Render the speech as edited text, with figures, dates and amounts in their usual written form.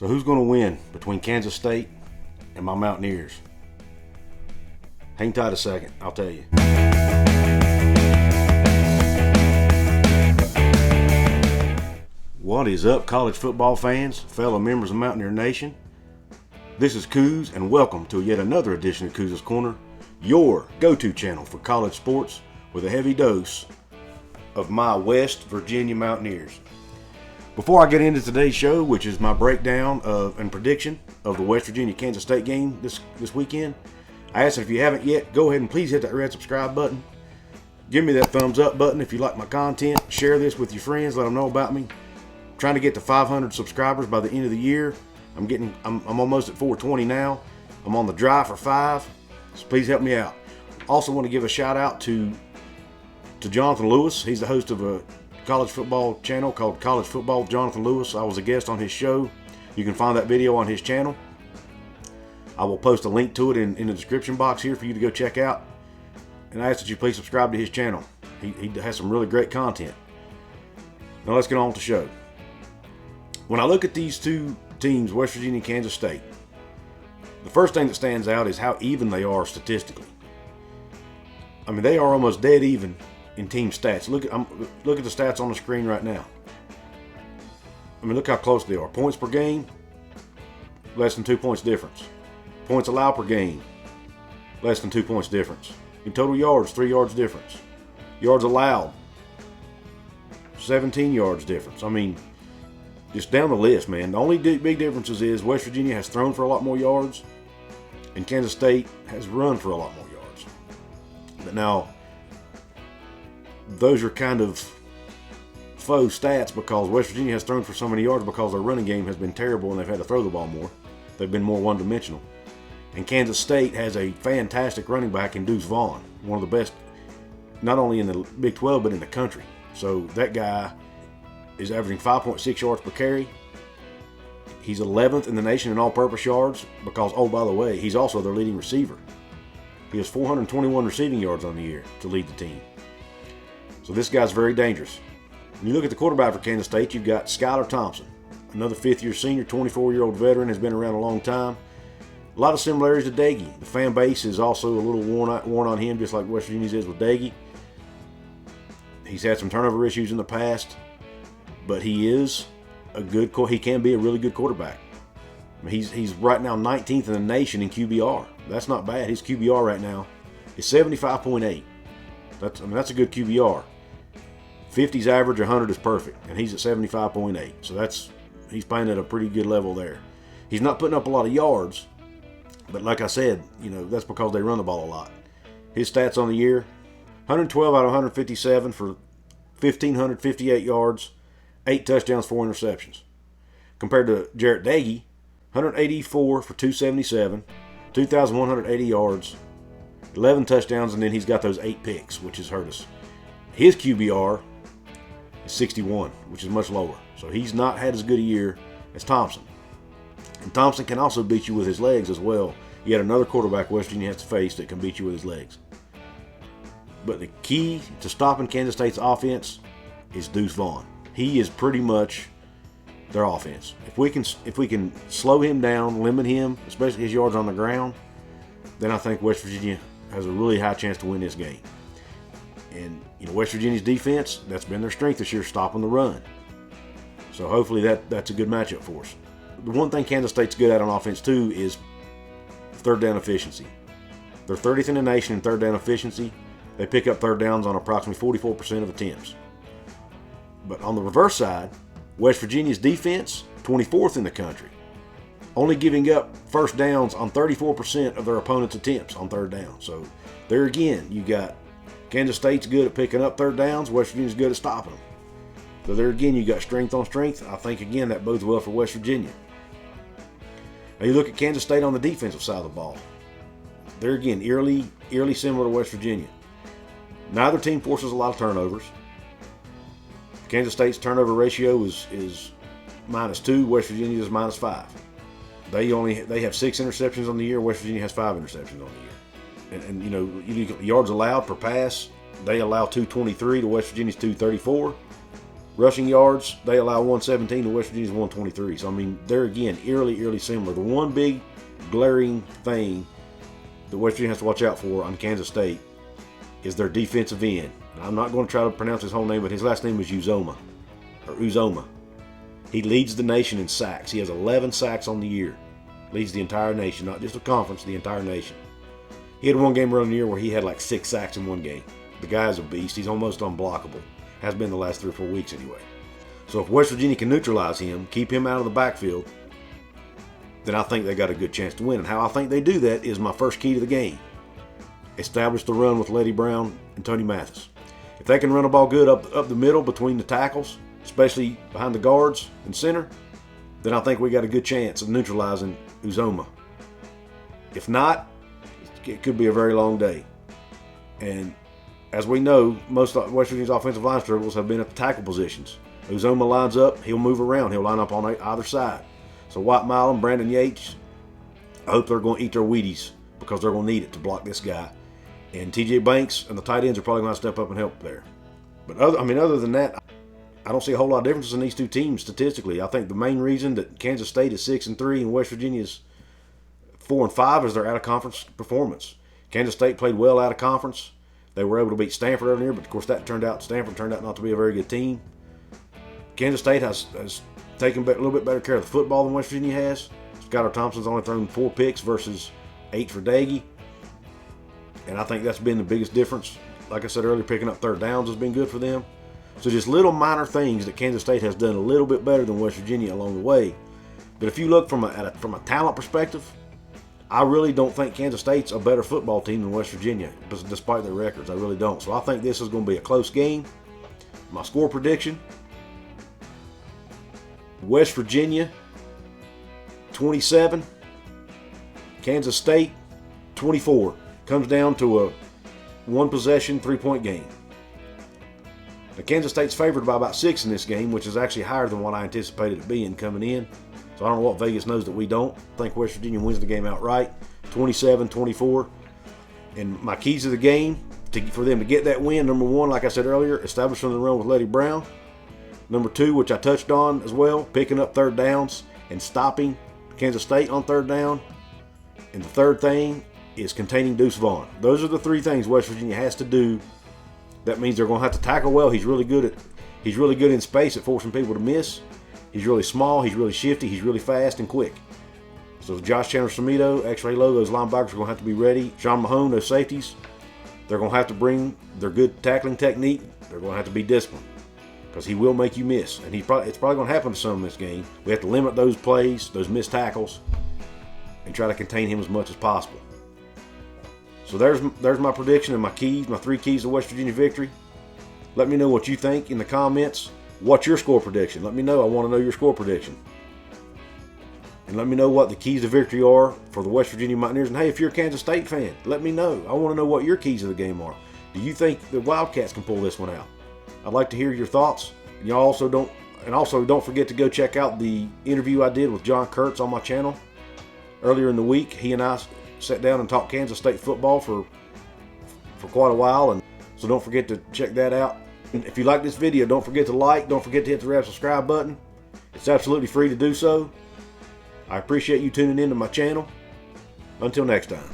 So who's going to win between Kansas State and my Mountaineers? Hang tight a second, I'll tell you. What is up, college football fans, fellow members of Mountaineer Nation? This is Coos, and welcome to yet another edition of Coos' Corner, your go-to channel for college sports with a heavy dose of my West Virginia Mountaineers. Before I get into today's show, which is my breakdown of and prediction of the West Virginia-Kansas State game this weekend, I ask that if you haven't yet, go ahead and please hit that red subscribe button. Give me that thumbs up button if you like my content. Share this with your friends. Let them know about me. I'm trying to get to 500 subscribers by the end of the year. I'm almost at 420 now. I'm on the drive for 5. So please help me out. Also want to give a shout out to Jonathan Lewis. He's the host of a college football channel called College Football with Jonathan Lewis. I was a guest on his show. You can find that video on his channel. I will post a link to it in the description box here for you to go check out. And I ask that you please subscribe to his channel. He has some really great content. Now let's get on with the show. When I look at these two teams, West Virginia and Kansas State, the first thing that stands out is how even they are statistically. I mean, they are almost dead even in team stats. Look at the stats on the screen right now. I mean, look how close they are. Points per game, less than 2 points difference. Points allowed per game, less than 2 points difference. In total yards, 3 yards difference. Yards allowed, 17 yards difference. I mean, just down the list, man. The only big differences is West Virginia has thrown for a lot more yards, and Kansas State has run for a lot more yards. But now, those are kind of faux stats because West Virginia has thrown for so many yards because their running game has been terrible and they've had to throw the ball more. They've been more one-dimensional. And Kansas State has a fantastic running back in Deuce Vaughn, one of the best, not only in the Big 12, but in the country. So that guy is averaging 5.6 yards per carry. He's 11th in the nation in all-purpose yards because, oh, by the way, he's also their leading receiver. He has 421 receiving yards on the year to lead the team. So this guy's very dangerous. When you look at the quarterback for Kansas State, you've got Skylar Thompson, another fifth-year senior, 24-year-old veteran, has been around a long time. A lot of similarities to Doege. The fan base is also a little worn on him, just like West Virginia's is with Doege. He's had some turnover issues in the past, but he is he can be a really good quarterback. I mean, he's right now 19th in the nation in QBR. That's not bad. His QBR right now is 75.8. That's a good QBR. 50's average, 100 is perfect, and he's at 75.8. So he's playing at a pretty good level there. He's not putting up a lot of yards, but like I said, that's because they run the ball a lot. His stats on the year: 112 out of 157 for 1,558 yards, 8 touchdowns, 4 interceptions. Compared to Jarrett Doege, 184 for 277, 2,180 yards, 11 touchdowns, and then he's got those 8 picks, which has hurt us. His QBR is 61, which is much lower. So he's not had as good a year as Thompson. And Thompson can also beat you with his legs as well. Yet another quarterback West Virginia has to face that can beat you with his legs. But the key to stopping Kansas State's offense is Deuce Vaughn. He is pretty much their offense. If we can slow him down, limit him, especially his yards on the ground, then I think West Virginia has a really high chance to win this game. And West Virginia's defense, that's been their strength this year, stopping the run. So hopefully that's a good matchup for us. The one thing Kansas State's good at on offense too is third down efficiency. They're 30th in the nation in third down efficiency. They pick up third downs on approximately 44% of attempts. But on the reverse side, West Virginia's defense, 24th in the country, only giving up first downs on 34% of their opponent's attempts on third down. So there again, you got Kansas State's good at picking up third downs. West Virginia's good at stopping them. So there again, you got strength on strength. I think, again, that bodes well for West Virginia. Now you look at Kansas State on the defensive side of the ball. They're, again, eerily similar to West Virginia. Neither team forces a lot of turnovers. Kansas State's turnover ratio is -2. West Virginia is -5. They have 6 interceptions on the year. West Virginia has 5 interceptions on the year. And yards allowed per pass, they allow 223 to West Virginia's 234. Rushing yards, they allow 117 to West Virginia's 123. So, I mean, they're, again, eerily similar. The one big glaring thing that West Virginia has to watch out for on Kansas State is their defensive end. I'm not going to try to pronounce his whole name, but his last name is Uzoma. He leads the nation in sacks. He has 11 sacks on the year. Leads the entire nation, not just the conference, the entire nation. He had one game earlier in the year where he had like 6 sacks in one game. The guy's a beast. He's almost unblockable. Has been the last 3 or 4 weeks anyway. So if West Virginia can neutralize him, keep him out of the backfield, then I think they got a good chance to win. And how I think they do that is my first key to the game. Establish the run with Letty Brown and Tony Mathis. If they can run a ball good up the middle between the tackles, especially behind the guards and center, then I think we got a good chance of neutralizing Uzoma. If not, it could be a very long day. And as we know, most of West Virginia's offensive line struggles have been at the tackle positions. Uzoma lines up, he'll move around, he'll line up on either side. So White Milam, Brandon Yates, I hope they're going to eat their Wheaties because they're going to need it to block this guy. And TJ Banks and the tight ends are probably going to step up and help there. But other than that, I don't see a whole lot of differences in these two teams statistically. I think the main reason that Kansas State is 6-3 and West Virginia is 4-5 is their out-of-conference performance. Kansas State played well out of conference. They were able to beat Stanford over there, but of course Stanford turned out not to be a very good team. Kansas State has taken a little bit better care of the football than West Virginia has. Skylar Thompson's only thrown 4 picks versus 8 for Doege. And I think that's been the biggest difference. Like I said earlier, picking up third downs has been good for them. So just little minor things that Kansas State has done a little bit better than West Virginia along the way. But if you look from a talent perspective, I really don't think Kansas State's a better football team than West Virginia, despite their records. I really don't. So I think this is going to be a close game. My score prediction, West Virginia 27, Kansas State 24. Comes down to a one-possession, 3-point game. Now, Kansas State's favored by about 6 in this game, which is actually higher than what I anticipated it being coming in. So I don't know what Vegas knows that we don't. I think West Virginia wins the game outright, 27-24. And my keys to the game, for them to get that win, number 1, like I said earlier, establishing the run with Letty Brown. Number 2, which I touched on as well, picking up third downs and stopping Kansas State on third down. And the third thing is containing Deuce Vaughn. Those are the 3 things West Virginia has to do. That means they're going to have to tackle well. He's really good in space at forcing people to miss. He's really small. He's really shifty. He's really fast and quick. So Josh Chandler-Semedo, X-Ray Low, those linebackers are going to have to be ready. Sean Mahone, those safeties, they're going to have to bring their good tackling technique. They're going to have to be disciplined because he will make you miss. And it's probably going to happen to some in this game. We have to limit those plays, those missed tackles, and try to contain him as much as possible. So there's my prediction and my keys, my 3 keys to West Virginia victory. Let me know what you think in the comments. What's your score prediction? Let me know. I want to know your score prediction. And let me know what the keys to victory are for the West Virginia Mountaineers. And hey, if you're a Kansas State fan, let me know. I want to know what your keys of the game are. Do you think the Wildcats can pull this one out? I'd like to hear your thoughts. You also don't forget to go check out the interview I did with John Kurtz on my channel earlier in the week. He and I sat down and talked Kansas State football for quite a while, and so don't forget to check that out. And if you like this video, don't forget to like, don't forget to hit the red subscribe button. It's absolutely free to do so. I appreciate you tuning into my channel. Until next time.